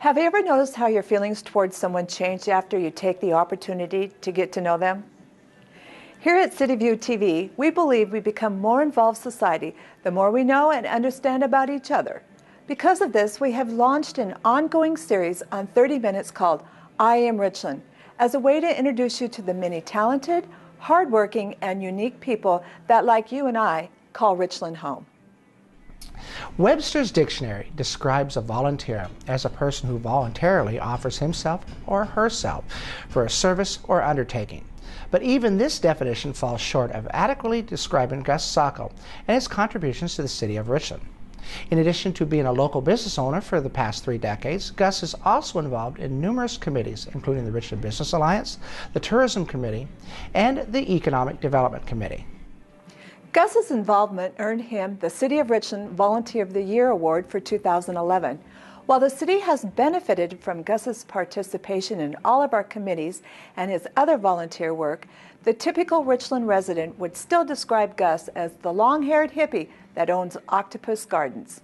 Have you ever noticed how your feelings towards someone change after you take the opportunity to get to know them? Here at CityView TV, we believe we become more involved society the more we know and understand about each other. Because of this, we have launched an ongoing series on 30 minutes called I Am Richland, as a way to introduce you to the many talented, hardworking, and unique people that, like you and I, call Richland home. Webster's dictionary describes a volunteer as a person who voluntarily offers himself or herself for a service or undertaking. But even this definition falls short of adequately describing Gus Sako and his contributions to the city of Richland. In addition to being a local business owner for the past 3 decades, Gus is also involved in numerous committees, including the Richland Business Alliance, the Tourism Committee, and the Economic Development Committee. Gus's involvement earned him the City of Richland Volunteer of the Year Award for 2011. While the city has benefited from Gus's participation in all of our committees and his other volunteer work, the typical Richland resident would still describe Gus as the long-haired hippie that owns Octopus Gardens.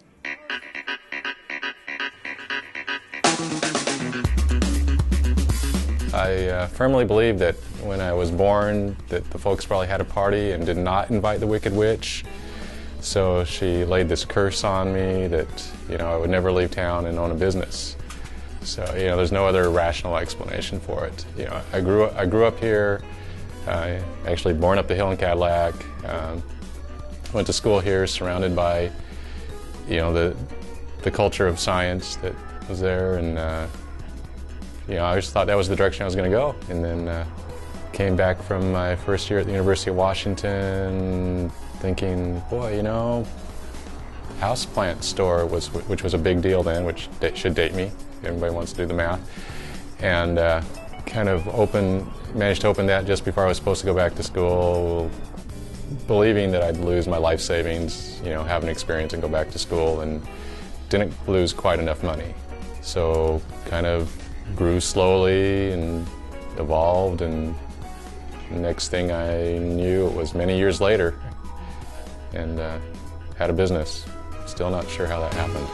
I firmly believe that when I was born that the folks probably had a party and did not invite the Wicked Witch. So she laid this curse on me that, I would never leave town and own a business. So, there's no other rational explanation for it. I grew up here, actually born up the hill in Cadillac, went to school here surrounded by, the culture of science that was there, and I just thought that was the direction I was going to go. And then came back from my first year at the University of Washington thinking, boy, houseplant store which was a big deal then, which should date me. Everybody wants to do the math. And kind of managed to open that just before I was supposed to go back to school, believing that I'd lose my life savings, have an experience and go back to school, and didn't lose quite enough money. So kind of grew slowly and evolved, and the next thing I knew, it was many years later, and had a business. Still not sure how that happened.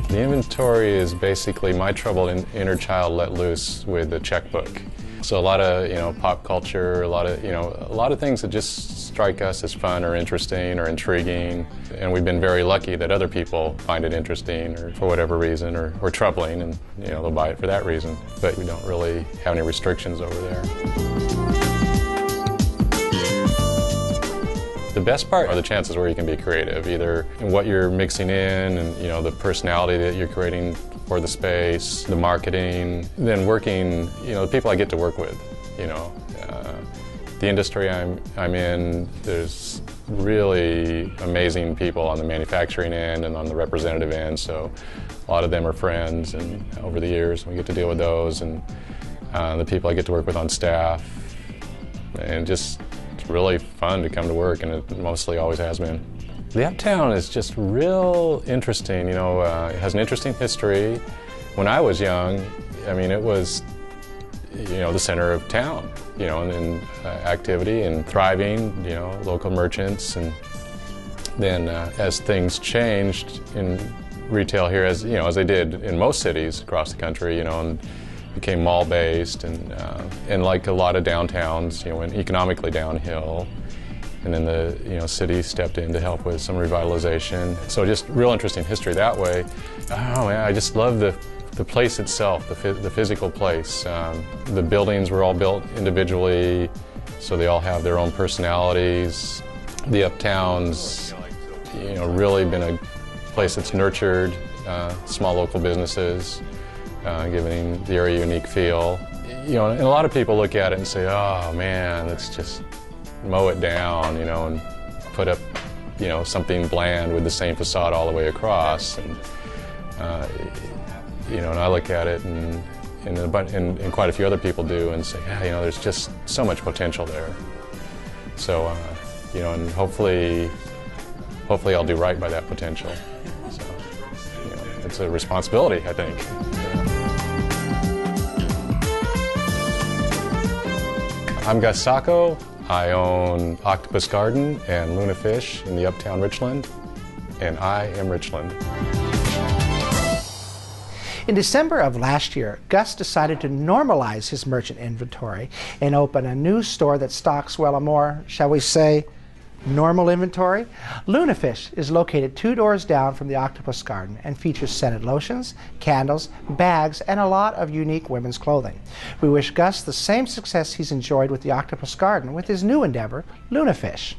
The inventory is basically my troubled inner child let loose with the checkbook. So a lot of pop culture, a lot of things that just strike us as fun or interesting or intriguing, and we've been very lucky that other people find it interesting or for whatever reason, or troubling, and they'll buy it for that reason. But we don't really have any restrictions over there. The best part are the chances where you can be creative, either in what you're mixing in and the personality that you're creating for the space, the marketing, then working, the people I get to work with, the industry I'm in, there's really amazing people on the manufacturing end and on the representative end, so a lot of them are friends, and over the years we get to deal with those, and the people I get to work with on staff, and just it's really fun to come to work, and it mostly always has been. The Uptown is just real interesting, it has an interesting history. When I was young, it was, the center of town, and activity and thriving, local merchants. And then as things changed in retail here, as they did in most cities across the country, and became mall-based, and like a lot of downtowns, went economically downhill. And then the city stepped in to help with some revitalization. So just real interesting history that way. I don't know, man, I just love the place itself, the physical place. The buildings were all built individually, so they all have their own personalities. The Uptown's really been a place that's nurtured small local businesses, giving the area a unique feel. And a lot of people look at it and say, oh man, let's just mow it down, and put up, something bland with the same facade all the way across. And and I look at it, and quite a few other people do, and say, yeah, there's just so much potential there. So, and hopefully I'll do right by that potential. So, it's a responsibility, I think. I'm Gus Sako. I own Octopus Garden and Luna Fish in the Uptown Richland, and I am Richland. In December of last year, Gus decided to normalize his merchant inventory and open a new store that stocks, well, a more, shall we say, normal inventory. Luna Fish is located 2 doors down from the Octopus Garden and features scented lotions, candles, bags, and a lot of unique women's clothing. We wish Gus the same success he's enjoyed with the Octopus Garden with his new endeavor, Luna Fish.